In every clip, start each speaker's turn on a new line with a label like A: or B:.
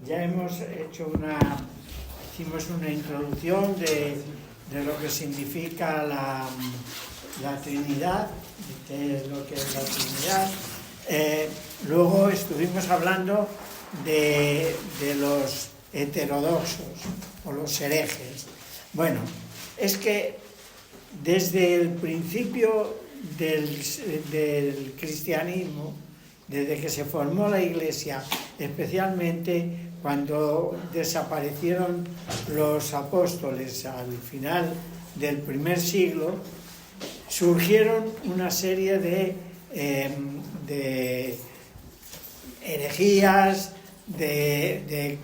A: Ya hemos hicimos una introducción de lo que significa la Trinidad, qué es lo que es la Trinidad. Luego estuvimos hablando de los heterodoxos o los herejes. Bueno, es que desde el principio del cristianismo, desde que se formó la Iglesia, especialmente cuando desaparecieron los apóstoles al final del primer siglo, surgieron una serie de herejías, de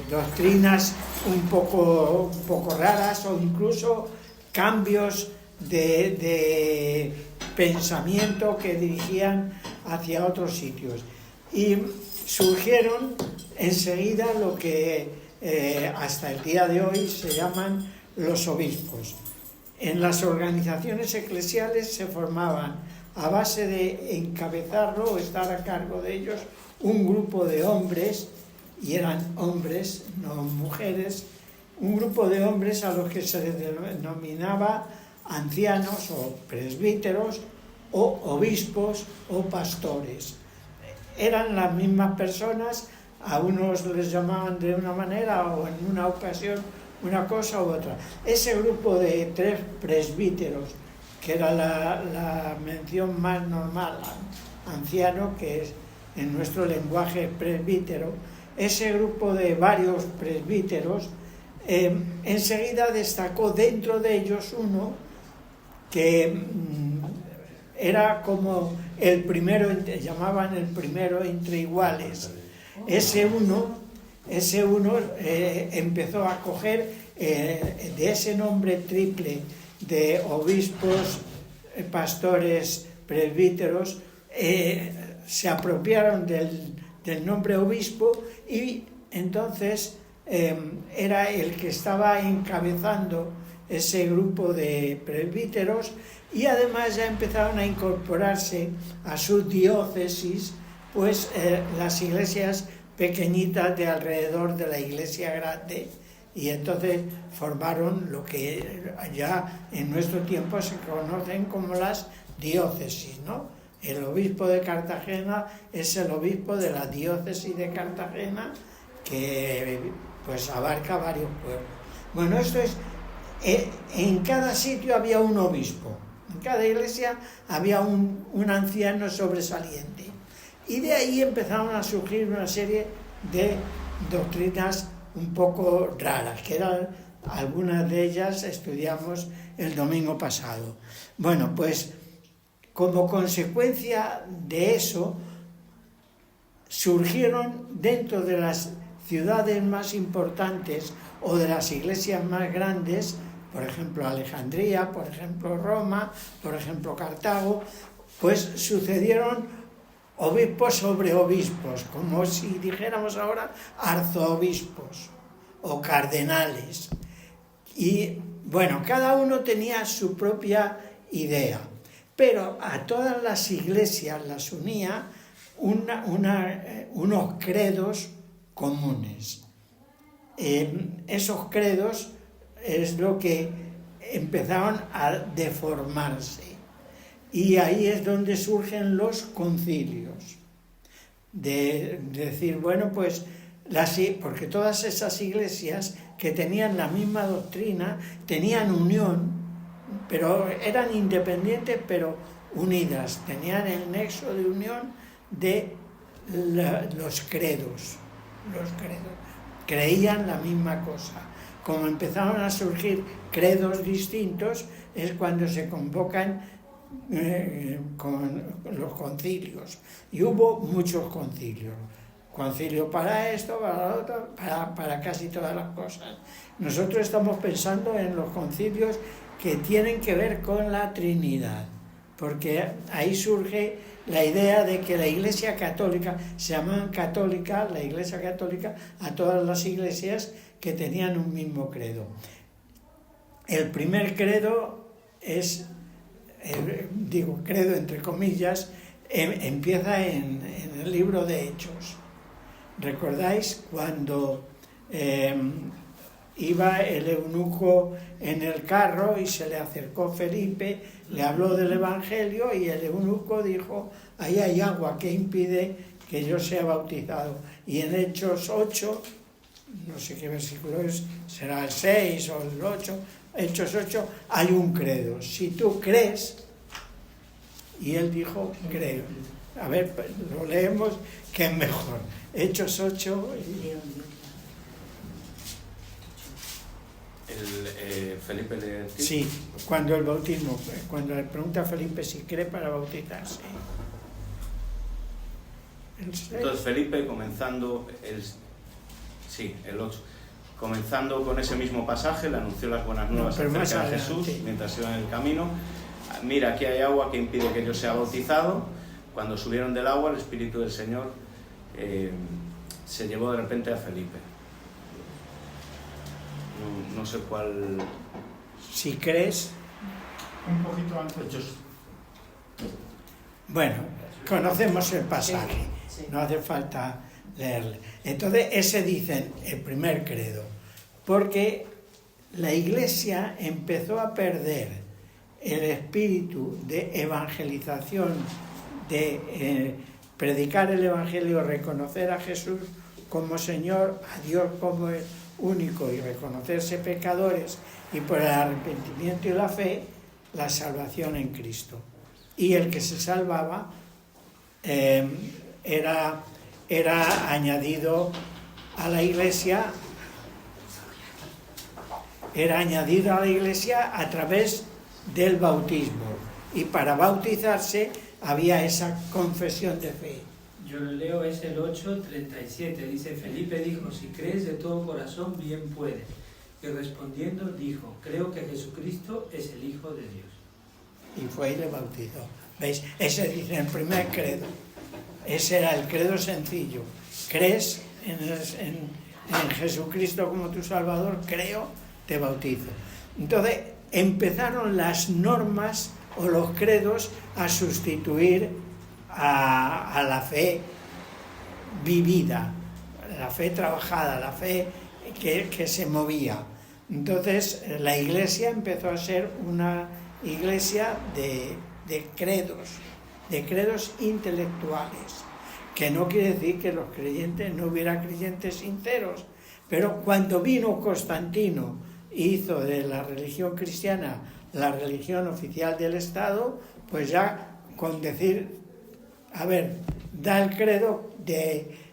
A: doctrinas un poco raras, o incluso cambios de pensamiento que dirigían hacia otros sitios. Y surgieron enseguida lo que hasta el día de hoy se llaman los obispos. En las organizaciones eclesiales se formaban, a base de encabezarlo o estar a cargo de ellos, un grupo de hombres, y eran hombres, no mujeres, un grupo de hombres a los que se les denominaba ancianos o presbíteros o obispos o pastores. Eran las mismas personas, a unos les llamaban de una manera o en una ocasión una cosa u otra. Ese grupo de 3 presbíteros, que era la mención más normal, anciano, que es en nuestro lenguaje presbítero, ese grupo de varios presbíteros, enseguida destacó dentro de ellos uno que era como el primero, llamaban el primero entre iguales. Ese uno empezó a coger de ese nombre triple de obispos, pastores, presbíteros, se apropiaron del nombre obispo, y entonces era el que estaba encabezando ese grupo de presbíteros, y además ya empezaron a incorporarse a sus diócesis pues las iglesias pequeñitas de alrededor de la iglesia grande, y entonces formaron lo que ya en nuestro tiempo se conocen como las diócesis, ¿no? El obispo de Cartagena es el obispo de la diócesis de Cartagena, que pues abarca varios pueblos. Bueno, esto es, en cada sitio había un obispo, en cada iglesia había un anciano sobresaliente, y de ahí empezaron a surgir una serie de doctrinas un poco raras, que eran algunas de ellas estudiamos el domingo pasado. Bueno, pues como consecuencia de eso surgieron dentro de las ciudades más importantes o de las iglesias más grandes, por ejemplo Alejandría, por ejemplo Roma, por ejemplo Cartago, pues sucedieron obispos sobre obispos, como si dijéramos ahora arzobispos o cardenales. Y bueno, cada uno tenía su propia idea, pero a todas las iglesias las unía unos credos comunes. Esos credos es lo que empezaron a deformarse, y ahí es donde surgen los concilios, de decir, bueno, pues porque todas esas iglesias que tenían la misma doctrina tenían unión, pero eran independientes pero unidas, tenían el nexo de unión de los credos, creían la misma cosa. Como empezaron a surgir credos distintos, es cuando se convocan con los concilios, y hubo muchos concilios, concilio para esto, para lo otro, para casi todas las cosas. Nosotros estamos pensando en los concilios que tienen que ver con la Trinidad, porque ahí surge la idea de que la Iglesia Católica, se llamaban católica, la Iglesia Católica, a todas las iglesias que tenían un mismo credo. El primer credo es, credo entre comillas, empieza en el libro de Hechos. ¿Recordáis cuando iba el eunuco en el carro y se le acercó Felipe, le habló del Evangelio y el eunuco dijo: ahí hay agua, ¿qué impide que yo sea bautizado? Y en Hechos 8, no sé qué versículo es, será el 6 o el 8, Hechos 8, hay un credo: si tú crees. Y él dijo: creo. A ver, lo leemos, que es mejor. Hechos 8.
B: Felipe le...
A: Sí, cuando el bautismo, cuando le pregunta a Felipe si cree para bautizarse.
B: Entonces Felipe, comenzando el 8, comenzando con ese mismo pasaje, le anunció las buenas nuevas acerca de Jesús mientras iba en el camino. Mira, aquí hay agua que impide que yo sea bautizado. Cuando subieron del agua, el Espíritu del Señor se llevó de repente a Felipe. No sé cuál...
A: Si crees...
C: Un poquito antes.
A: Bueno, conocemos el pasaje, no hace falta leerle. Entonces, ese dicen el primer credo, porque la Iglesia empezó a perder el espíritu de evangelización, de predicar el Evangelio, reconocer a Jesús como Señor, a Dios como el único, y reconocerse pecadores, y por el arrepentimiento y la fe, la salvación en Cristo. Y el que se salvaba era añadido a la Iglesia, a través del bautismo, y para bautizarse había esa confesión de fe.
D: Yo lo leo, es el 8:37, dice: Felipe dijo: si crees de todo corazón, bien puedes. Y respondiendo dijo: creo que Jesucristo es el Hijo de Dios.
A: Y fue y le bautizó. ¿Veis? Ese dice el primer credo. Ese era el credo sencillo. ¿Crees en Jesucristo como tu Salvador? Creo, te bautizo. Entonces empezaron las normas o los credos a sustituir a la fe vivida, la fe trabajada, la fe que se movía. Entonces la Iglesia empezó a ser una iglesia de credos intelectuales, que no quiere decir que los creyentes no hubiera creyentes sinceros, pero cuando vino Constantino hizo de la religión cristiana la religión oficial del Estado, pues ya con decir, a ver, da el credo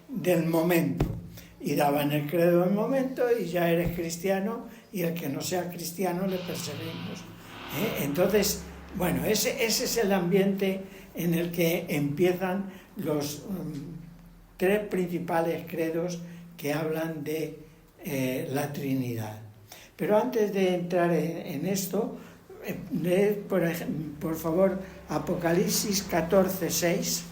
A: del momento, y daban el credo del momento y ya eres cristiano, y el que no sea cristiano le perseguimos. Entonces, bueno, ese es el ambiente en el que empiezan los tres principales credos que hablan de la Trinidad. Pero antes de entrar en esto, leed por favor Apocalipsis 14:6.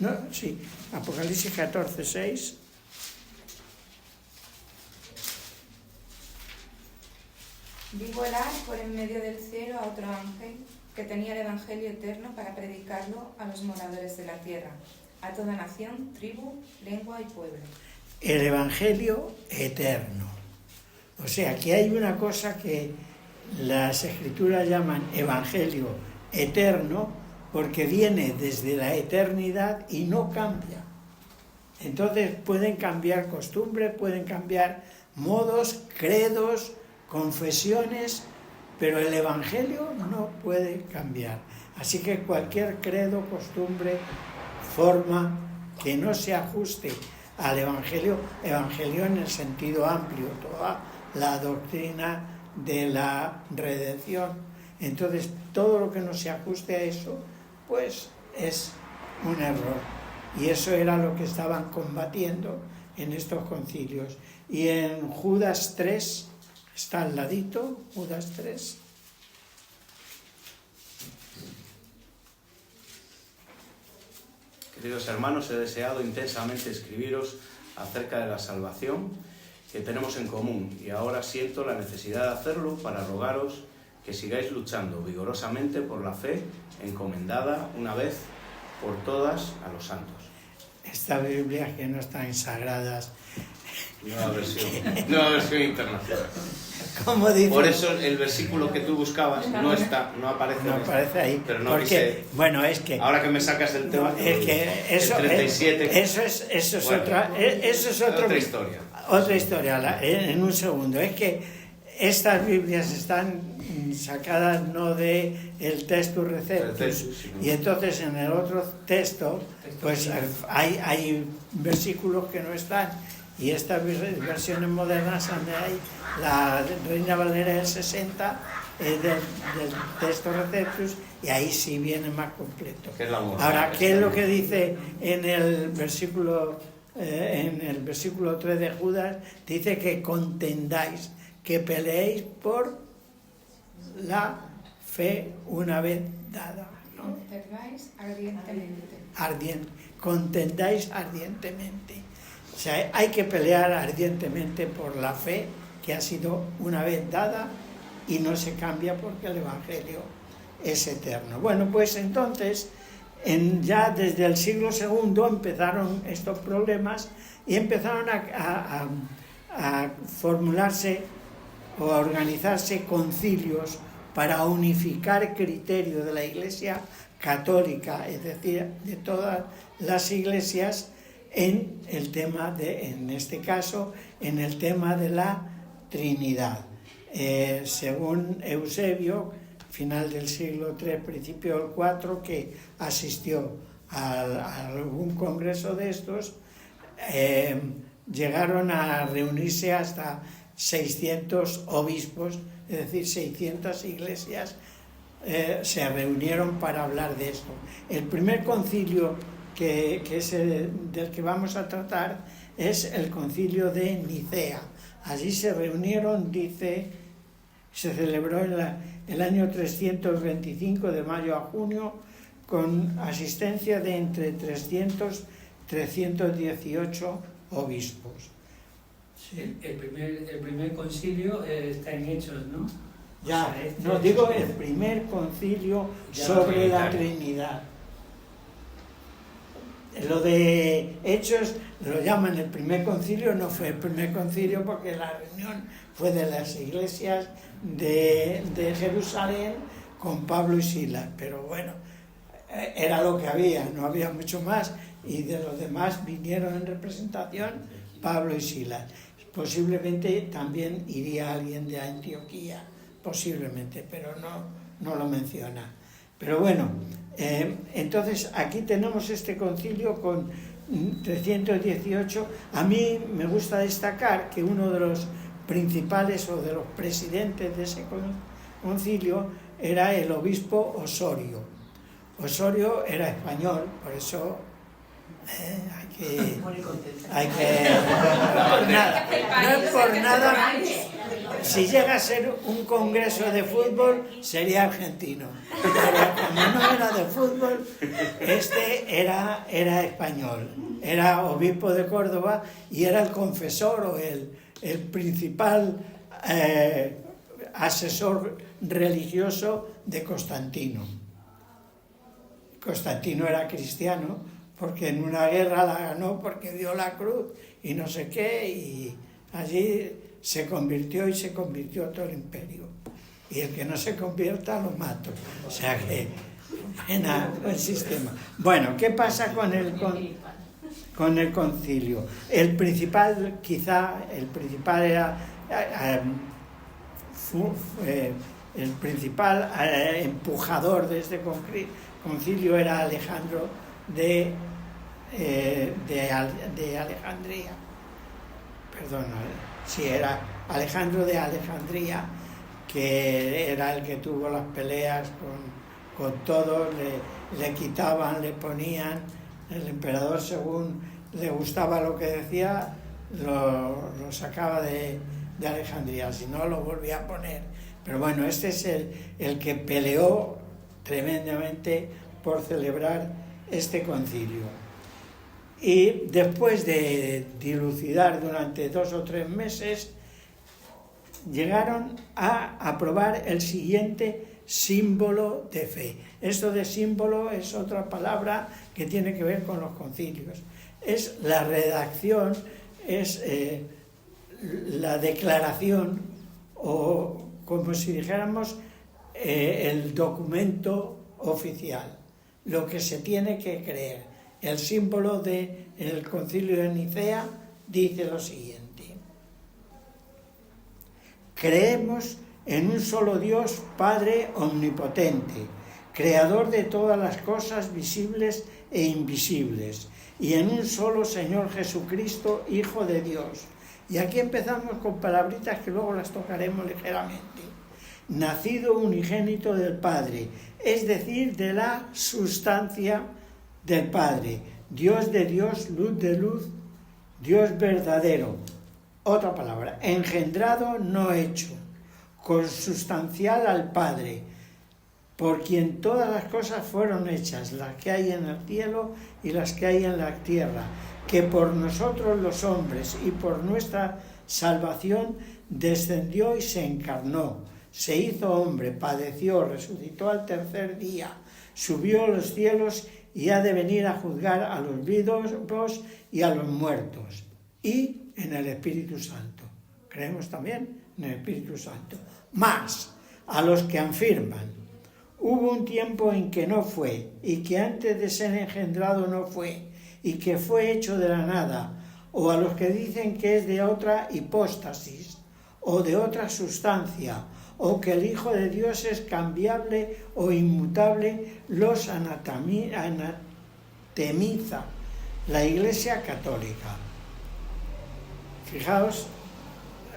A: ¿No? Sí, Apocalipsis 14:6.
E: Vi volar por en medio del cielo a otro ángel que tenía el Evangelio eterno para predicarlo a los moradores de la tierra, a toda nación, tribu, lengua y pueblo.
A: El Evangelio eterno. O sea, que hay una cosa que las Escrituras llaman Evangelio eterno, porque viene desde la eternidad y no cambia. Entonces pueden cambiar costumbres, pueden cambiar modos, credos, confesiones, pero el Evangelio no puede cambiar. Así que cualquier credo, costumbre, forma que no se ajuste al Evangelio en el sentido amplio, toda la doctrina de la redención. Entonces, todo lo que no se ajuste a eso, pues es un error. Y eso era lo que estaban combatiendo en estos concilios. Y en Judas 3, está al ladito, Judas 3.
B: Queridos hermanos, he deseado intensamente escribiros acerca de la salvación que tenemos en común, y ahora siento la necesidad de hacerlo para rogaros que sigáis luchando vigorosamente por la fe encomendada una vez por todas a los santos.
A: Esta Biblia que no están sagradas.
B: Nueva versión internacional.
A: ¿Cómo dice?
B: Por eso el versículo que tú buscabas no aparece
A: ahí.
B: Pero no
A: porque,
B: quise,
A: bueno, es que...
B: Ahora que me sacas el tema...
A: Es que eso,
B: el 37...
A: Eso es otra
B: historia.
A: Otra historia, en un segundo. Es que estas Biblias están sacadas no de el Textus Receptus, y entonces en el otro texto pues hay versículos que no están, y estas versiones modernas donde hay la Reina Valera del 60 del Textus Receptus, y ahí sí viene más completo. Ahora, ¿qué es lo que dice en el versículo 3 de Judas? Dice que contendáis, que peleéis por la fe una vez dada, ¿no?
E: Contendáis ardientemente.
A: Contendáis ardientemente. O sea, hay que pelear ardientemente por la fe que ha sido una vez dada y no se cambia porque el Evangelio es eterno. Bueno, pues entonces, ya desde el siglo II empezaron estos problemas y empezaron a formularse o a organizarse concilios para unificar criterio de la Iglesia católica, es decir, de todas las iglesias, en el tema en este caso, en el tema de la Trinidad. Según Eusebio, final del siglo III, principio del IV, que asistió a algún congreso de estos, llegaron a reunirse hasta 600 obispos, es decir, 600 iglesias se reunieron para hablar de esto. El primer concilio que es del que vamos a tratar es el concilio de Nicea. Allí se reunieron, se celebró el año 325, de mayo a junio, con asistencia de entre 300 y 318 obispos.
D: Sí, el primer concilio está en Hechos, ¿no?
A: Ya, no digo el primer concilio sobre la Trinidad. Lo de Hechos lo llaman el primer concilio, no fue el primer concilio porque la reunión fue de las iglesias de Jerusalén con Pablo y Silas, pero bueno, era lo que había, no había mucho más, y de los demás vinieron en representación Pablo y Silas. Posiblemente también iría alguien de Antioquía, posiblemente, pero no lo menciona. Pero bueno, entonces aquí tenemos este concilio con 318. A mí me gusta destacar que uno de los principales o de los presidentes de ese concilio era el obispo Osorio. Osorio era español, por eso hay que no es por nada. Si llega a ser un congreso de fútbol, sería argentino. Pero como no era de fútbol, este era español. Era obispo de Córdoba y era el confesor o el principal asesor religioso de Constantino. Constantino era cristiano porque en una guerra la ganó porque dio la cruz y no sé qué, y allí se convirtió todo el imperio. Y el que no se convierta lo mato. O sea que, buen sistema. Bueno, ¿qué pasa con el concilio? El principal era el principal empujador de este concilio era Alejandro de Alejandría. Perdón, sí, era Alejandro de Alejandría, que era el que tuvo las peleas con todos, le quitaban, le ponían. El emperador, según le gustaba lo que decía, lo sacaba de Alejandría, si no lo volvía a poner. Pero bueno, este es el que peleó tremendamente por celebrar este concilio. Y después de dilucidar durante 2 o 3 meses, llegaron a aprobar el siguiente símbolo de fe. Esto de símbolo es otra palabra que tiene que ver con los concilios. Es la redacción, es la declaración, o como si dijéramos el documento oficial, lo que se tiene que creer. El símbolo del concilio de Nicea dice lo siguiente: creemos en un solo Dios, Padre omnipotente, creador de todas las cosas visibles e invisibles, y en un solo Señor Jesucristo, Hijo de Dios. Y aquí empezamos con palabritas que luego las tocaremos ligeramente. Nacido unigénito del Padre, es decir, de la sustancia del Padre, Dios de Dios, luz de luz, Dios verdadero. Otra palabra, engendrado, no hecho, consustancial al Padre, por quien todas las cosas fueron hechas, las que hay en el cielo y las que hay en la tierra, que por nosotros los hombres y por nuestra salvación descendió y se encarnó, se hizo hombre, padeció, resucitó al tercer día, subió a los cielos y ha de venir a juzgar a los vivos y a los muertos, y en el Espíritu Santo. Creemos también en el Espíritu Santo. Más a los que afirman: hubo un tiempo en que no fue, y que antes de ser engendrado no fue, y que fue hecho de la nada, o a los que dicen que es de otra hipóstasis, o de otra sustancia, o que el Hijo de Dios es cambiable o inmutable, los anatemiza la Iglesia Católica. Fijaos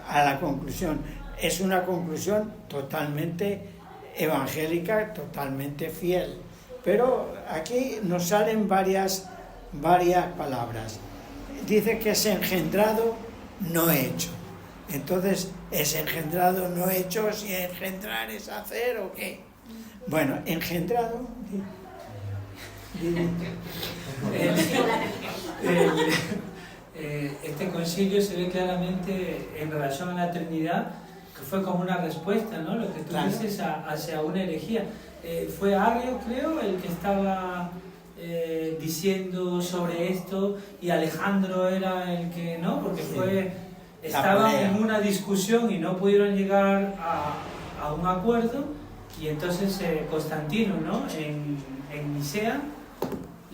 A: a la conclusión. Es una conclusión totalmente evangélica, totalmente fiel. Pero aquí nos salen varias palabras. Dice que es engendrado, no hecho. Entonces, ¿es engendrado, no hecho? ¿Si engendrar es hacer o qué? Bueno, engendrado...
D: Este concilio se ve claramente en relación a la Trinidad, que fue como una respuesta, ¿no? Lo que tú dices hacia una herejía. Fue Arrio, creo, el que estaba diciendo sobre esto, y Alejandro era el que, ¿no? Porque estaban en una discusión y no pudieron llegar a un acuerdo, y entonces Constantino, ¿no? En Nicea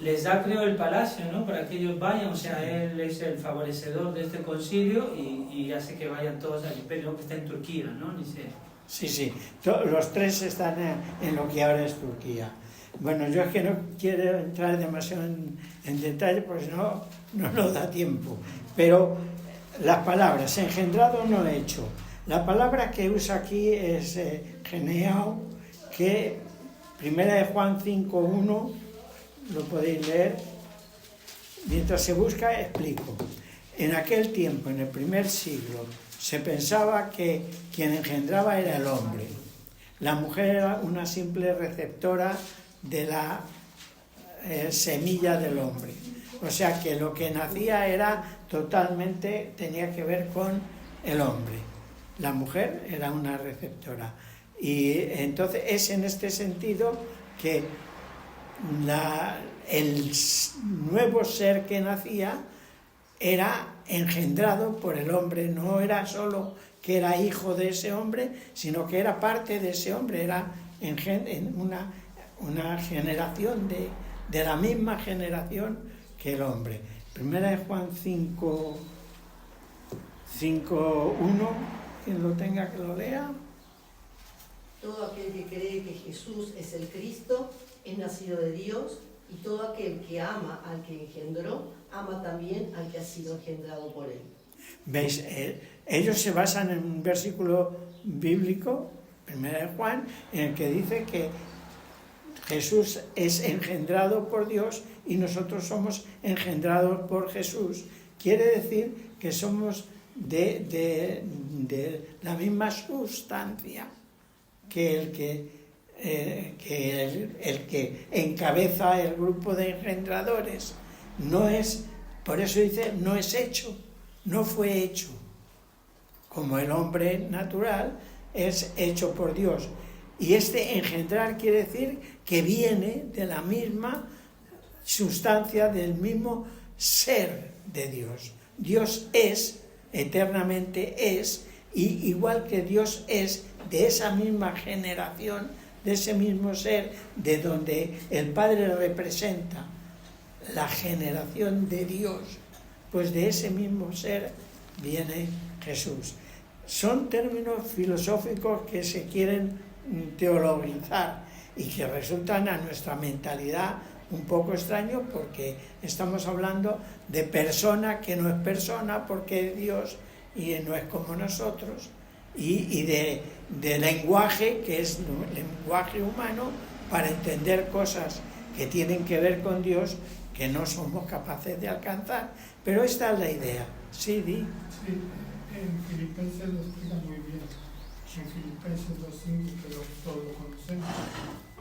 D: les da, creo, el palacio, ¿no? Para que ellos vayan, o sea, él es el favorecedor de este concilio y hace que vayan todos al imperio, que está en Turquía, ¿no? Nicea.
A: Sí, los tres están en lo que ahora es Turquía. Bueno, yo es que no quiero entrar demasiado en detalle porque no nos da tiempo, pero las palabras engendrado, no hecho. La palabra que usa aquí es geneao, que 1 de Juan 5:1, lo podéis leer. Mientras se busca, explico. En aquel tiempo, en el primer siglo, se pensaba que quien engendraba era el hombre. La mujer era una simple receptora de la semilla del hombre. O sea que lo que nacía tenía que ver con el hombre. La mujer era una receptora. Y entonces es en este sentido que el nuevo ser que nacía era engendrado por el hombre, no era solo que era hijo de ese hombre, sino que era parte de ese hombre, era una generación de la misma generación que el hombre. Primera de Juan 5:1, quien lo tenga que lo lea.
F: Todo aquel que cree que Jesús es el Cristo es nacido de Dios, y todo aquel que ama al que engendró, ama también al que ha sido engendrado por él.
A: ¿Veis? Ellos se basan en un versículo bíblico, 1 de Juan, en el que dice que Jesús es engendrado por Dios y nosotros somos engendrados por Jesús. Quiere decir que somos de la misma sustancia que el que encabeza el grupo de engendradores. No es, por eso dice, no es hecho, no fue hecho. Como el hombre natural es hecho por Dios. Y este engendrar quiere decir que viene de la misma sustancia, del mismo ser de Dios. Dios es, eternamente es, y igual que Dios es de esa misma generación, de ese mismo ser, de donde el Padre representa la generación de Dios, pues de ese mismo ser viene Jesús. Son términos filosóficos que se quieren teologizar y que resultan a nuestra mentalidad un poco extraño, porque estamos hablando de persona que no es persona porque es Dios y no es como nosotros, y de lenguaje que es lenguaje humano para entender cosas que tienen que ver con Dios que no somos capaces de alcanzar. Pero esta es la idea. Sí, Di.
C: Sí, en Filipenses lo explica muy bien. En Filipenses 2:5, que todos lo conocemos.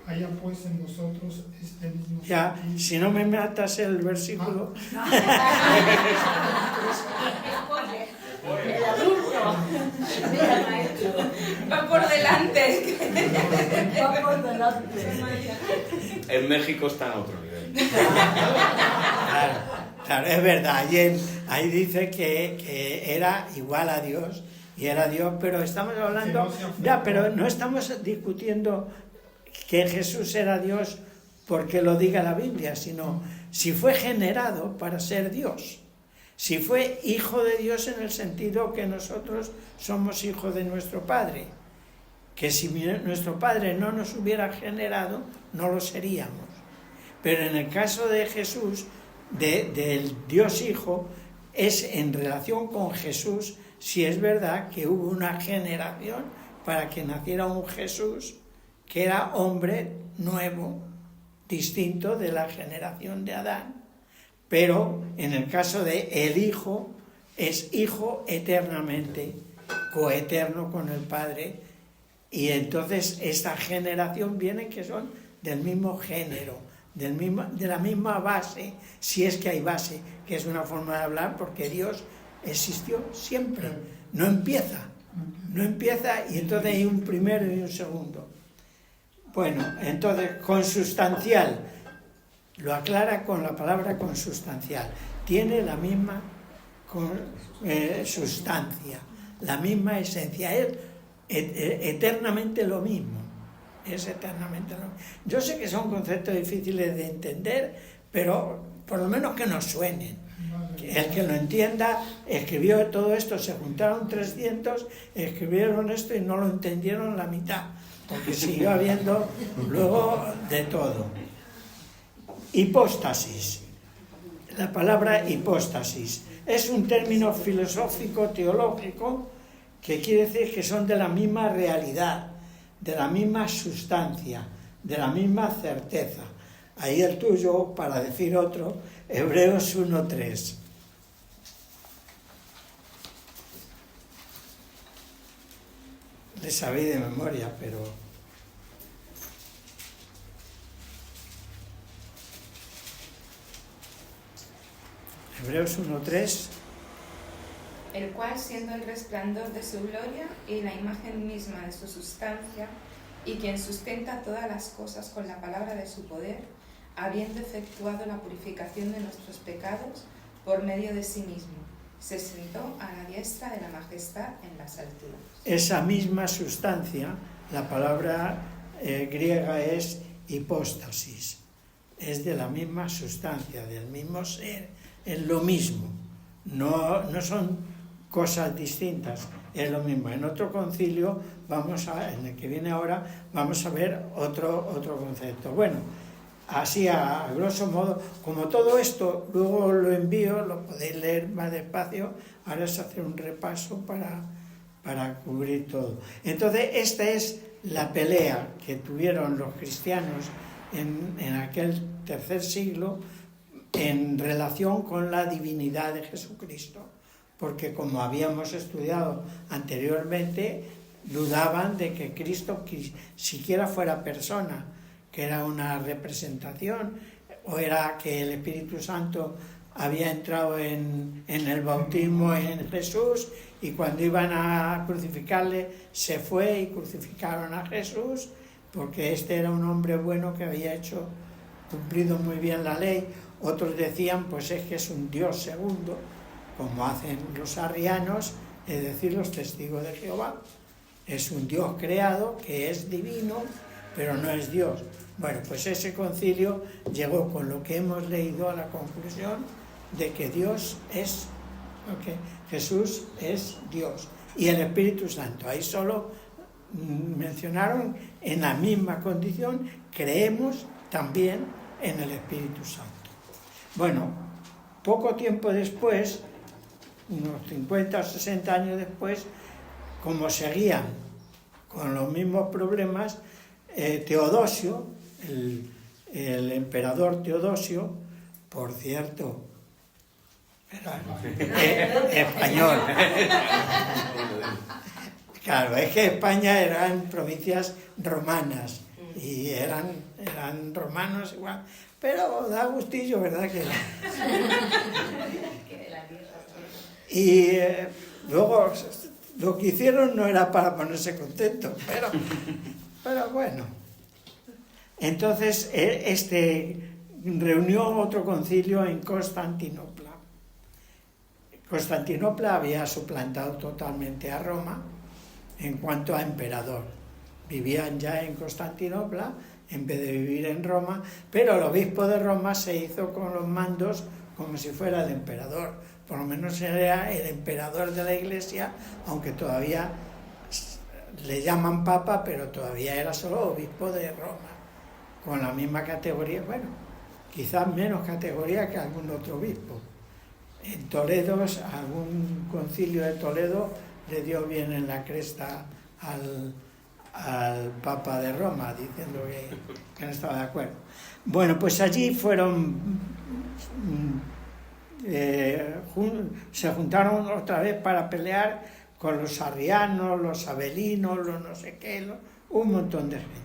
C: Haya pues en nosotros este mismo
A: Ya,
C: sentido.
A: si no me matas el versículo.
F: El adulto. Mira, maestro.
E: Va por delante.
F: Va por delante.
B: En México está en otro nivel.
A: Claro, es verdad. Ahí dice que era igual a Dios y era Dios, pero estamos hablando, ya, pero no estamos discutiendo que Jesús era Dios porque lo diga la Biblia, sino si fue generado para ser Dios, si fue hijo de Dios en el sentido que nosotros somos hijos de nuestro Padre, que si nuestro Padre no nos hubiera generado, no lo seríamos. Pero en el caso de Jesús, del Dios Hijo, es en relación con Jesús, si es verdad que hubo una generación para que naciera un Jesús que era hombre nuevo, distinto de la generación de Adán. Pero en el caso de el Hijo, es Hijo eternamente, coeterno con el Padre, y entonces esta generación viene que son del mismo género, de la misma base, si es que hay base, que es una forma de hablar, porque Dios existió siempre, no empieza, y entonces hay un primero y un segundo. Bueno, entonces, consustancial, lo aclara con la palabra consustancial, tiene la misma sustancia, la misma esencia, es eternamente lo mismo, es eternamente lo mismo. Yo sé que son conceptos difíciles de entender, pero por lo menos que nos suenen. El que lo entienda, escribió todo esto, se juntaron 300, escribieron esto y no lo entendieron la mitad, porque siguió habiendo luego de todo. Hipóstasis. La palabra hipóstasis es un término filosófico teológico que quiere decir que son de la misma realidad, de la misma sustancia, de la misma certeza. Ahí el tuyo, para decir otro, Hebreos 1:3. Le sabéis de memoria, pero... Hebreos 1:3.
E: El cual, siendo el resplandor de su gloria y la imagen misma de su sustancia, y quien sustenta todas las cosas con la palabra de su poder, habiendo efectuado la purificación de nuestros pecados por medio de sí mismo, se sentó a la diestra de la majestad en las alturas.
A: Esa misma sustancia, la palabra griega es hipóstasis, es de la misma sustancia, del mismo ser, es lo mismo, no son cosas distintas, es lo mismo. En otro concilio, en el que viene ahora, vamos a ver otro concepto. Bueno, así a grosso modo, como todo esto, luego lo envío, lo podéis leer más despacio, ahora es hacer un repaso para cubrir todo. Entonces, esta es la pelea que tuvieron los cristianos en aquel tercer siglo en relación con la divinidad de Jesucristo, porque como habíamos estudiado anteriormente, dudaban de que Cristo siquiera fuera persona, que era una representación, o era que el Espíritu Santo había entrado en el bautismo en Jesús, y cuando iban a crucificarle se fue y crucificaron a Jesús, porque este era un hombre bueno que había cumplido muy bien la ley. Otros decían, pues es que es un Dios segundo, como hacen los arrianos, es decir, los testigos de Jehová. Es un Dios creado que es divino, pero no es Dios. Bueno, pues ese concilio llegó, con lo que hemos leído, a la conclusión de que Jesús es Dios y el Espíritu Santo. Ahí solo mencionaron en la misma condición, creemos también en el Espíritu Santo. Bueno, poco tiempo después, unos 50 o 60 años después, como seguían con los mismos problemas, Teodosio, el emperador Teodosio, por cierto, era español. Claro, es que España eran provincias romanas y eran romanos igual, pero da gustillo, ¿verdad? Y luego lo que hicieron no era para ponerse contentos, pero bueno. Entonces reunió otro concilio en Constantinopla. Constantinopla había suplantado totalmente a Roma en cuanto a emperador. Vivían ya en Constantinopla en vez de vivir en Roma, pero el obispo de Roma se hizo con los mandos como si fuera el emperador. Por lo menos era el emperador de la Iglesia, aunque todavía le llaman papa, pero todavía era solo obispo de Roma, con la misma categoría, bueno, quizás menos categoría que algún otro obispo. En Toledo, algún concilio de Toledo le dio bien en la cresta al Papa de Roma, diciendo que no estaba de acuerdo. Bueno, pues allí se juntaron otra vez para pelear con los arrianos, los sabelinos, los no sé qué, un montón de gente.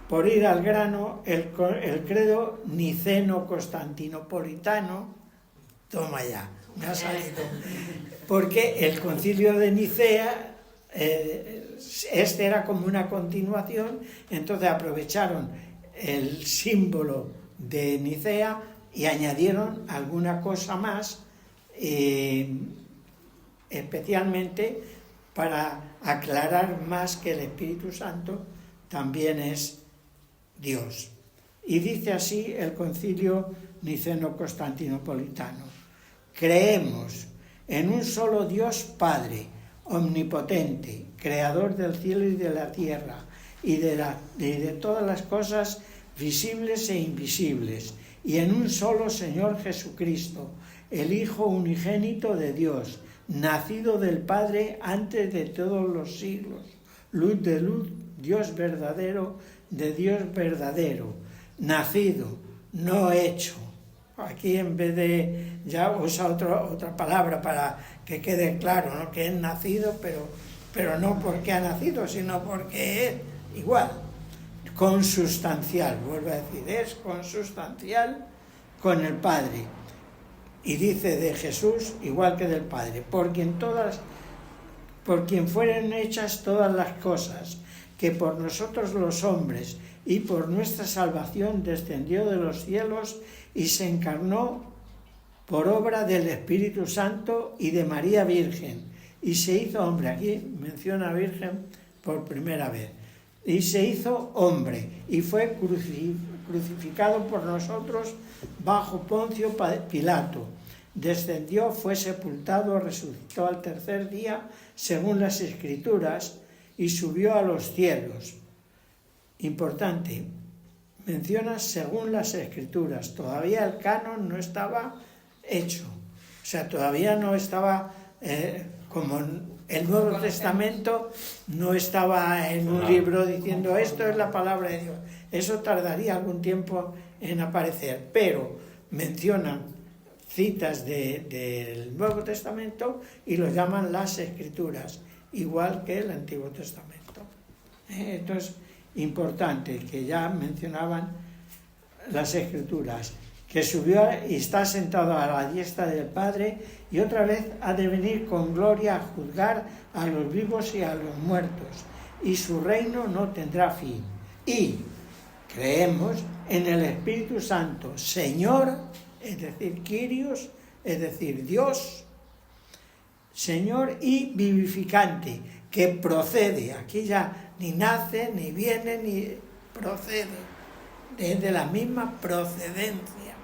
A: Por ir al grano, el credo niceno-constantinopolitano, toma ya, me ha salido, porque el concilio de Nicea, era como una continuación, entonces aprovecharon el símbolo de Nicea y añadieron alguna cosa más, especialmente para aclarar más que el Espíritu Santo también es Dios. Y dice así el concilio niceno-constantinopolitano: creemos en un solo Dios Padre, omnipotente, creador del cielo y de la tierra, y de todas las cosas visibles e invisibles, y en un solo Señor Jesucristo, el Hijo unigénito de Dios, nacido del Padre antes de todos los siglos, luz de luz, Dios verdadero de Dios verdadero, nacido, no hecho. Aquí en vez de, ya usa otra palabra para que quede claro, ¿no? Que es nacido, pero no porque ha nacido, sino porque es igual. Consustancial, vuelve a decir, es consustancial con el Padre. Y dice de Jesús igual que del Padre, por quien fueron hechas todas las cosas, que por nosotros los hombres y por nuestra salvación descendió de los cielos y se encarnó por obra del Espíritu Santo y de María Virgen, y se hizo hombre. Aquí menciona Virgen por primera vez. Y se hizo hombre y fue crucificado por nosotros bajo Poncio Pilato. Descendió, fue sepultado, resucitó al tercer día según las Escrituras y subió a los cielos. Importante, menciona según las Escrituras. Todavía el canon no estaba hecho, o sea, todavía no estaba como el Nuevo Testamento no estaba en un libro diciendo esto es la palabra de Dios. Eso tardaría algún tiempo en aparecer, pero mencionan citas del Nuevo Testamento y lo llaman las Escrituras, igual que el Antiguo Testamento. Entonces, importante que ya mencionaban las Escrituras, que subió y está sentado a la diestra del Padre y otra vez ha de venir con gloria a juzgar a los vivos y a los muertos. y su reino no tendrá fin. Y creemos en el Espíritu Santo, Señor, es decir, Kyrios, es decir, Dios, Señor y vivificante, que procede, aquí ya ni nace, ni viene, ni procede, es de la misma procedencia,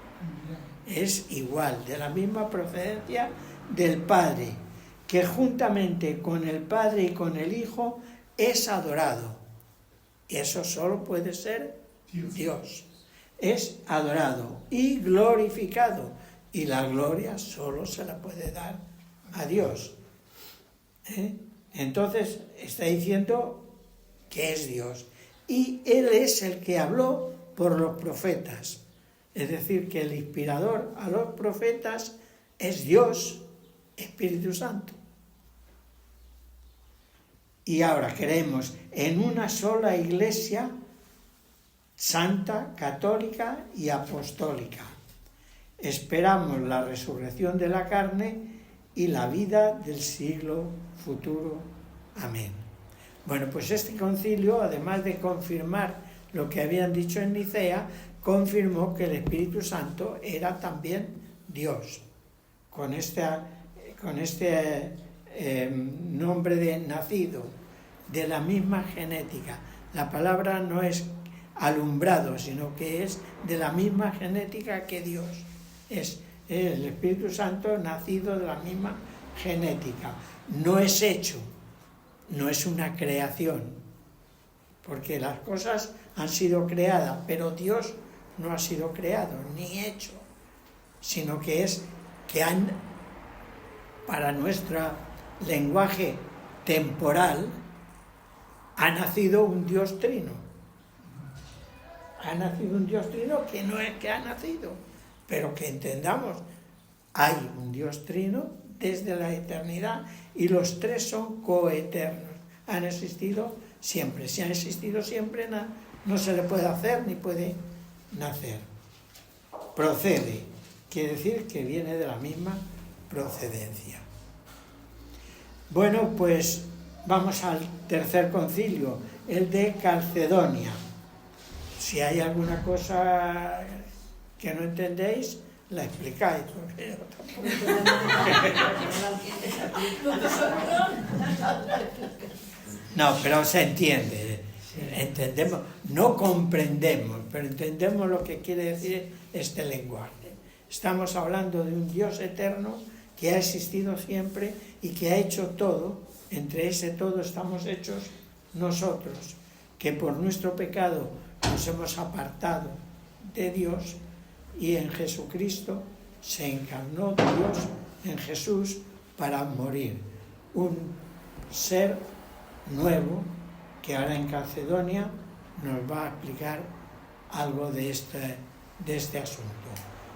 A: es igual, de la misma procedencia del Padre, que juntamente con el Padre y con el Hijo es adorado. Eso solo puede ser Dios. Es adorado y glorificado, y la gloria solo se la puede dar a Dios. Entonces está diciendo que es Dios, y Él es el que habló por los profetas, es decir, que el inspirador a los profetas es Dios, Espíritu Santo. Y ahora creemos en una sola Iglesia santa, católica y apostólica. Esperamos la resurrección de la carne y la vida del siglo futuro. Amén. Bueno, pues este concilio, además de confirmar lo que habían dicho en Nicea, confirmó que el Espíritu Santo era también Dios, con este nombre de nacido, de la misma genética. La palabra no es alumbrado, sino que es de la misma genética que Dios. Es el Espíritu Santo nacido de la misma genética. No es hecho, no es una creación, porque las cosas han sido creadas, pero Dios no ha sido creado ni hecho, sino que es que han, para nuestro lenguaje temporal, ha nacido un Dios trino. Ha nacido un Dios trino que no es que ha nacido, pero que entendamos, hay un Dios trino desde la eternidad y los tres son coeternos. Han existido siempre. Si han existido siempre, no se le puede hacer ni puede nacer. Procede, quiere decir que viene de la misma procedencia. Bueno, pues vamos al tercer concilio, el de Calcedonia. Si hay alguna cosa que no entendéis, la explicáis. No, pero se entiende. Entendemos, no comprendemos, pero entendemos lo que quiere decir este lenguaje. Estamos hablando de un Dios eterno que ha existido siempre y que ha hecho todo. Entre ese todo estamos hechos nosotros, que por nuestro pecado nos hemos apartado de Dios, y en Jesucristo se encarnó Dios en Jesús para morir. Un ser nuevo que ahora en Calcedonia nos va a explicar algo de este asunto.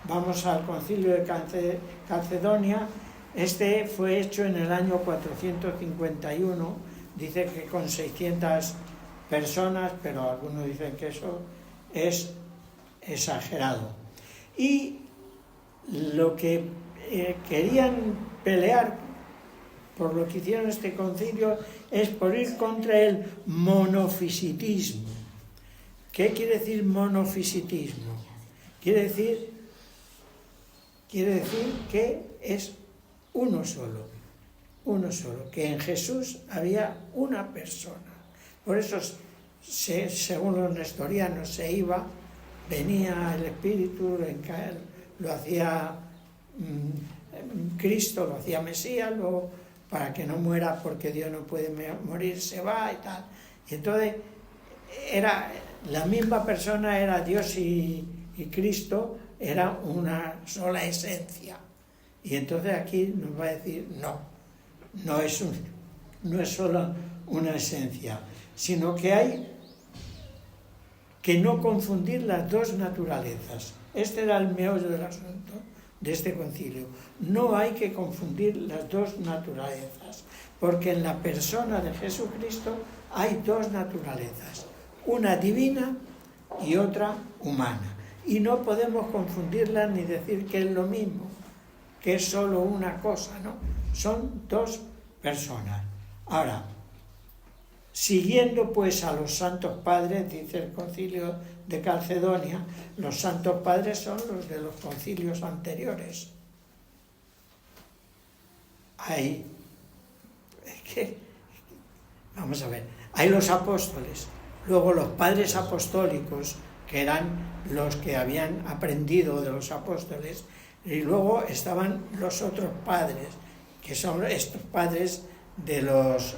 A: Vamos al concilio de Calcedonia. Este fue hecho en el año 451, dice que con 600 personas, pero algunos dicen que eso es exagerado. Y lo que querían pelear por lo que hicieron este concilio es por ir contra el monofisitismo. ¿Qué quiere decir monofisitismo? Quiere decir que es uno solo, que en Jesús había una persona. Por eso, según los nestorianos, se iba, venía el Espíritu, lo hacía Cristo, lo hacía Mesías, para que no muera, porque Dios no puede morir, se va y tal. Y entonces, la misma persona era Dios y Cristo, era una sola esencia. Y entonces aquí nos va a decir, no es solo una esencia, sino que hay que no confundir las dos naturalezas. Este era el meollo del asunto de este concilio. No hay que confundir las dos naturalezas, porque en la persona de Jesucristo hay dos naturalezas, una divina y otra humana. Y no podemos confundirlas ni decir que es lo mismo, que es solo una cosa, ¿no? Son dos personas. Ahora, Siguiendo pues a los santos padres, dice el concilio de Calcedonia, los santos padres son los de los concilios anteriores. Hay, vamos a ver, hay los apóstoles, luego los padres apostólicos, que eran los que habían aprendido de los apóstoles, y luego estaban los otros padres, que son estos padres de los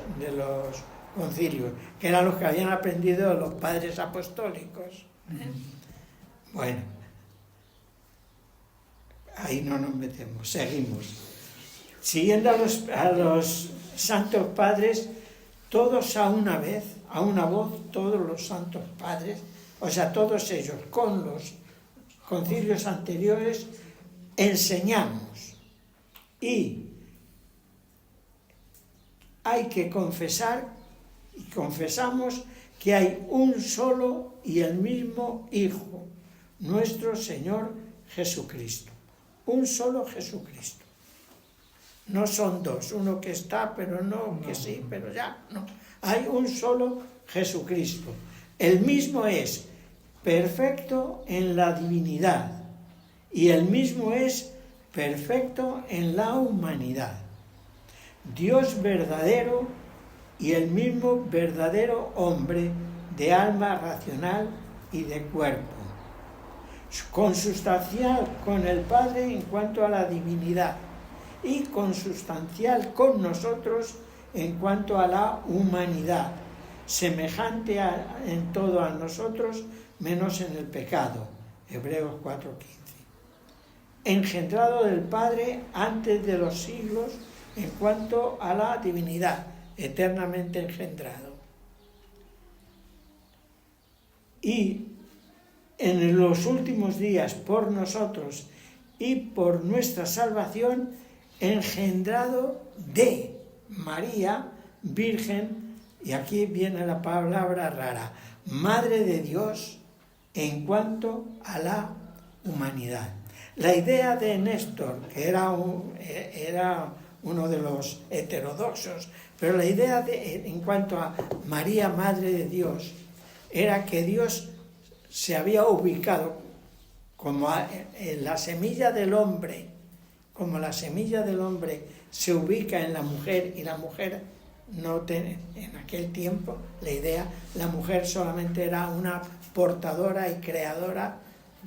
A: concilios, que eran los que habían aprendido de los padres apostólicos. Bueno, ahí no nos metemos, seguimos. Siguiendo a los santos padres, todos a una vez, a una voz, todos los santos padres, o sea, todos ellos, con los concilios anteriores, enseñamos. Y hay que confesar, y confesamos, que hay un solo y el mismo Hijo, nuestro Señor Jesucristo. Un solo Jesucristo. No son dos, uno que está, pero no, que sí, pero ya, no. Hay un solo Jesucristo. El mismo es perfecto en la divinidad y el mismo es perfecto en la humanidad. Dios verdadero y el mismo verdadero hombre de alma racional y de cuerpo. Consustancial con el Padre en cuanto a la divinidad y consustancial con nosotros en cuanto a la humanidad, semejante en todo a nosotros, menos en el pecado. Hebreos 4:15. Engendrado del Padre antes de los siglos en cuanto a la divinidad, eternamente engendrado. Y en los últimos días por nosotros y por nuestra salvación, engendrado de María, Virgen, y aquí viene la palabra rara, Madre de Dios en cuanto a la humanidad. La idea de Néstor, que era uno de los heterodoxos, pero la idea en cuanto a María, Madre de Dios, era que Dios se había ubicado como en la semilla del hombre, como la semilla del hombre se ubica en la mujer, y la mujer no tiene, en aquel tiempo, la idea, la mujer solamente era una portadora y creadora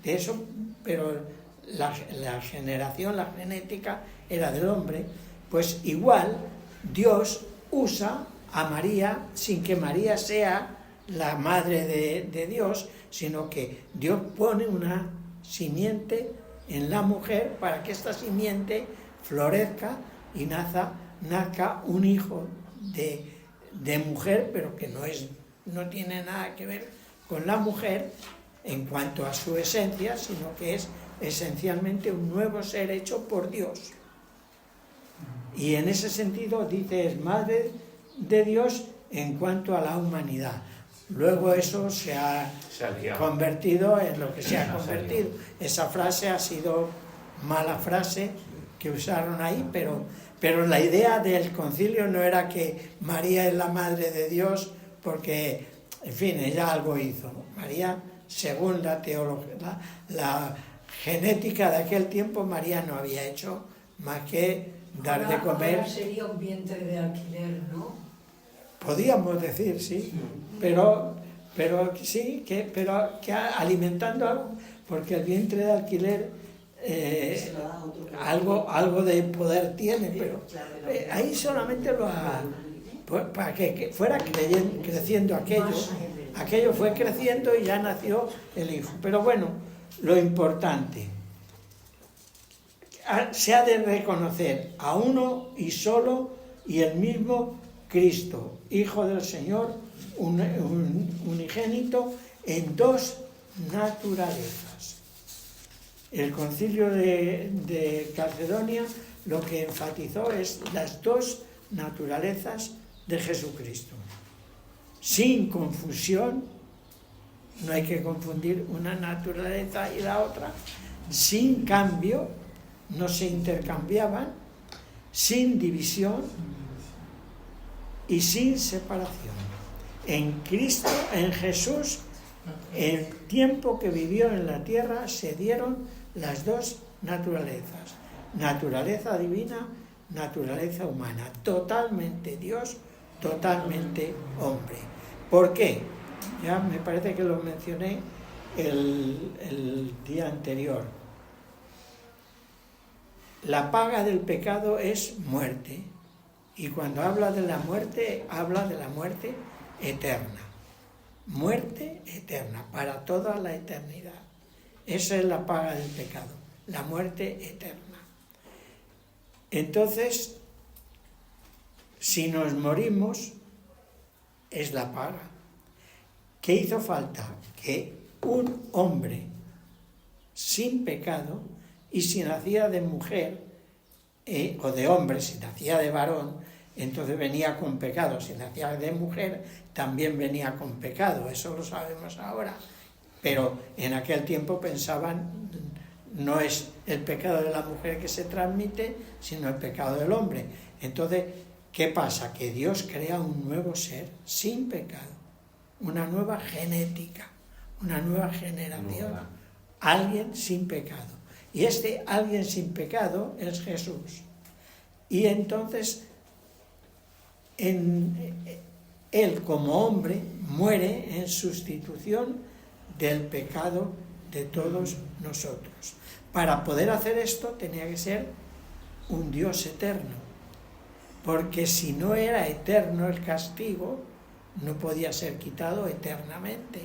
A: de eso, pero la generación, la genética era del hombre. Pues igual Dios usa a María sin que María sea la madre de Dios, sino que Dios pone una simiente en la mujer para que esta simiente florezca y nazca un hijo de mujer, pero que no tiene nada que ver con la mujer en cuanto a su esencia, sino que es esencialmente un nuevo ser hecho por Dios. Y en ese sentido dice, es Madre de Dios en cuanto a la humanidad. Luego eso se ha convertido en lo que se ha convertido. Esa frase ha sido mala frase que usaron ahí, pero la idea del concilio no era que María es la Madre de Dios porque, en fin, ella algo hizo. María, según la teología, la genética de aquel tiempo, María no había hecho más que dar de comer.
G: Ahora sería un vientre de alquiler, ¿no?
A: Podíamos decir, sí, pero sí, pero que alimentando algo, porque el vientre de alquiler algo de poder tiene, pero ahí solamente lo ha, para que fuera creciendo aquello fue creciendo y ya nació el hijo. Pero bueno, lo importante, se ha de reconocer a uno y solo y el mismo Cristo, Hijo del Señor, unigénito, en dos naturalezas. El concilio de Calcedonia lo que enfatizó es las dos naturalezas de Jesucristo. Sin confusión, no hay que confundir una naturaleza y la otra, sin cambio, no se intercambiaban, sin división y sin separación. En Cristo, en Jesús, el tiempo que vivió en la tierra, se dieron las dos naturalezas. Naturaleza divina, naturaleza humana. Totalmente Dios, totalmente hombre. ¿Por qué? Ya me parece que lo mencioné el día anterior. La paga del pecado es muerte. Y cuando habla de la muerte, habla de la muerte eterna. Muerte eterna, para toda la eternidad. Esa es la paga del pecado, la muerte eterna. Entonces, si nos morimos, es la paga. ¿Qué hizo falta? Que un hombre sin pecado, y si nacía de mujer o de hombre, si nacía de varón, entonces venía con pecado. Si nacía de mujer, también venía con pecado. Eso lo sabemos ahora. Pero en aquel tiempo pensaban, no es el pecado de la mujer que se transmite, sino el pecado del hombre. Entonces, ¿qué pasa? Que Dios crea un nuevo ser sin pecado, una nueva genética, una nueva generación, alguien sin pecado. Y este alguien sin pecado es Jesús. Y entonces, Él como hombre muere en sustitución del pecado de todos nosotros. Para poder hacer esto tenía que ser un Dios eterno, porque si no era eterno el castigo, no podía ser quitado eternamente.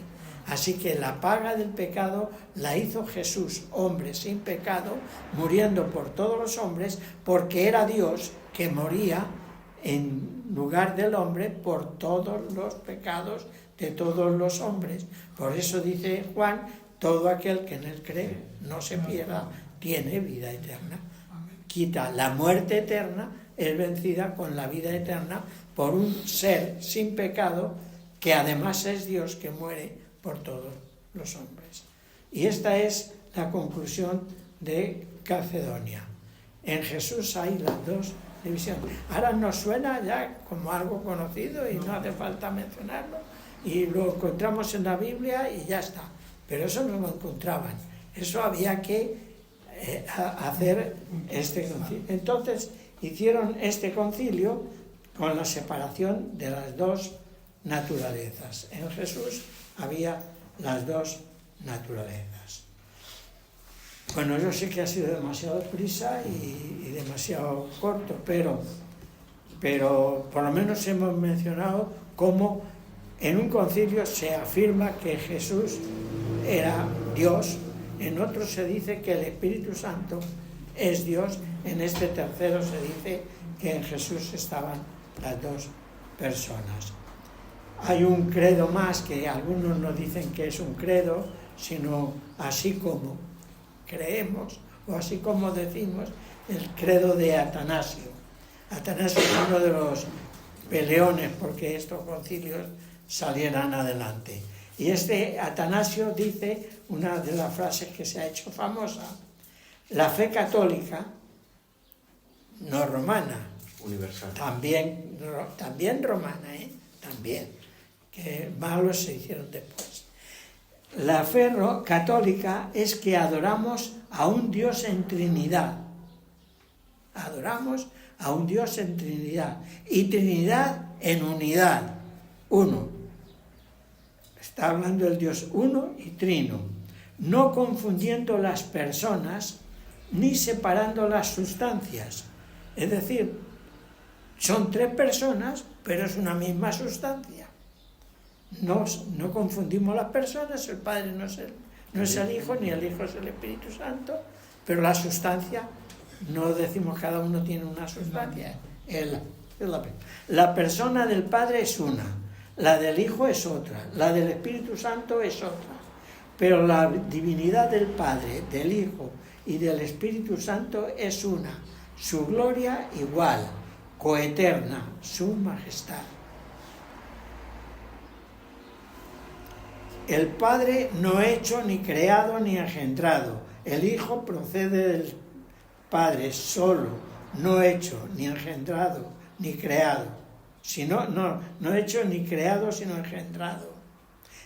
A: Así que la paga del pecado la hizo Jesús, hombre sin pecado, muriendo por todos los hombres, porque era Dios que moría en lugar del hombre por todos los pecados de todos los hombres. Por eso dice Juan, todo aquel que en él cree no se pierda, tiene vida eterna. Quita la muerte eterna, es vencida con la vida eterna por un ser sin pecado que además es Dios, que muere por todos los hombres. Y esta es la conclusión de Calcedonia. En Jesús hay las dos divisiones. Ahora nos suena ya como algo conocido y no hace falta mencionarlo, y lo encontramos en la Biblia y ya está. Pero eso no lo encontraban. Eso había que hacer este concilio. Entonces hicieron este concilio con la separación de las dos naturalezas. En Jesús había las dos naturalezas. Bueno, yo sé que ha sido demasiado prisa y demasiado corto, pero por lo menos hemos mencionado cómo en un concilio se afirma que Jesús era Dios, en otro se dice que el Espíritu Santo es Dios, en este tercero se dice que en Jesús estaban las dos personas. Hay un credo más que algunos no dicen que es un credo, sino así como creemos o así como decimos, el credo de Atanasio. Atanasio es uno de los peleones porque estos concilios salieran adelante. Y este Atanasio dice una de las frases que se ha hecho famosa: la fe católica, no romana,
B: universal,
A: también romana, también, que malos se hicieron después. La fe católica es que adoramos a un Dios en Trinidad. Adoramos a un Dios en Trinidad. Y Trinidad en unidad. Uno. Está hablando del Dios uno y trino. No confundiendo las personas ni separando las sustancias. Es decir, son tres personas, pero es una misma sustancia. No confundimos las personas, el Padre no es el Hijo, ni el Hijo es el Espíritu Santo, pero la sustancia, no decimos cada uno tiene una sustancia, la persona del Padre es una, la del Hijo es otra, la del Espíritu Santo es otra, pero la divinidad del Padre, del Hijo y del Espíritu Santo es una, su gloria igual, coeterna, su majestad. El Padre no hecho, ni creado, ni engendrado. El Hijo procede del Padre solo, no hecho, ni engendrado, ni creado. No hecho ni creado, sino engendrado.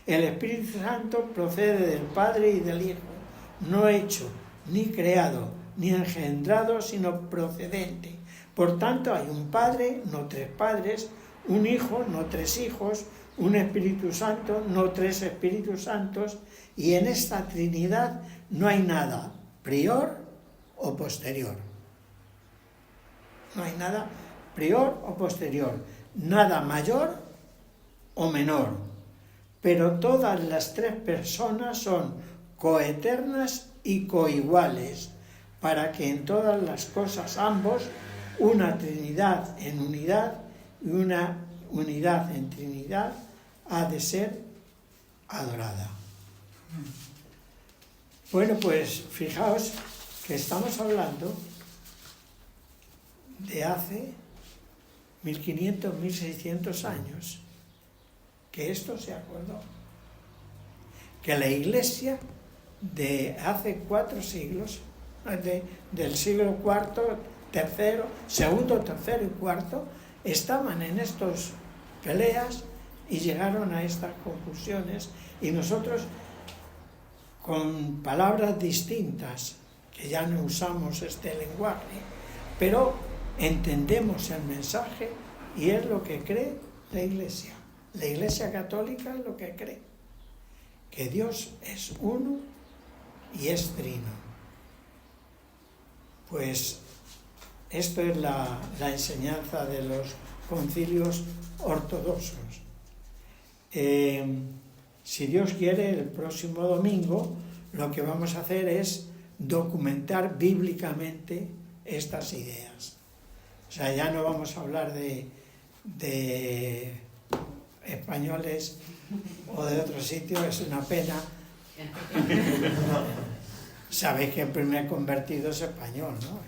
A: El Espíritu Santo procede del Padre y del Hijo, no hecho, ni creado, ni engendrado, sino procedente. Por tanto, hay un Padre, no tres padres, un Hijo, no tres hijos, un Espíritu Santo, no tres Espíritus Santos, y en esta Trinidad no hay nada prior o posterior. No hay nada prior o posterior, nada mayor o menor, pero todas las tres personas son coeternas y coiguales, para que en todas las cosas ambos, una Trinidad en unidad y una unidad en Trinidad, ha de ser adorada. Bueno, pues fijaos que estamos hablando de hace 1500, 1600 años, que esto se acordó, que la Iglesia de hace 4 siglos, del siglo IV, tercero, segundo, tercero y cuarto, estaban en estas peleas y llegaron a estas conclusiones, y nosotros con palabras distintas, que ya no usamos este lenguaje, pero entendemos el mensaje y es lo que cree la Iglesia. La Iglesia Católica es lo que cree, que Dios es uno y es trino. Pues esto es la enseñanza de los concilios ortodoxos. Si Dios quiere, el próximo domingo lo que vamos a hacer es documentar bíblicamente estas ideas. O sea, ya no vamos a hablar de españoles o de otros sitios, es una pena. Sabéis que el primer convertido es español, ¿no?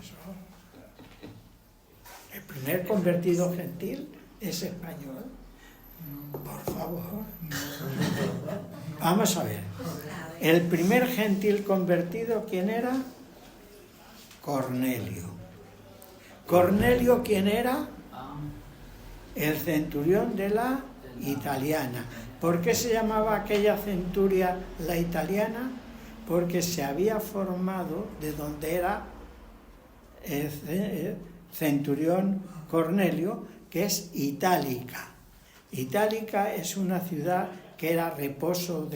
A: El primer convertido gentil es español. Por favor. Vamos a ver. El primer gentil convertido, ¿quién era? Cornelio. ¿Cornelio quién era? El centurión de la italiana. ¿Por qué se llamaba aquella centuria la italiana? Porque se había formado de donde era el centurión Cornelio, que es Itálica. Itálica es una ciudad que era reposo,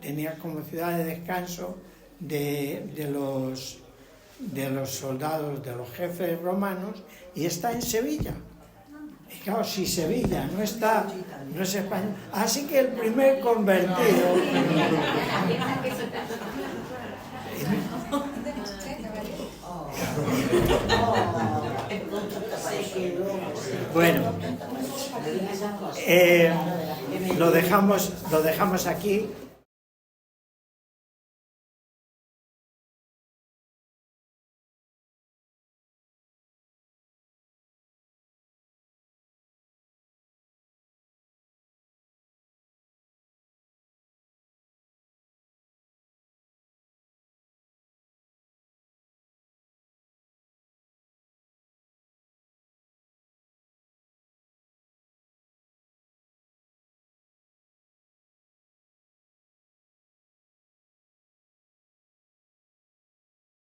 A: tenía como ciudad de descanso de los soldados, de los jefes romanos, y está en Sevilla. Y claro, si Sevilla no es español. Así que el primer convertido... Bueno, lo dejamos aquí.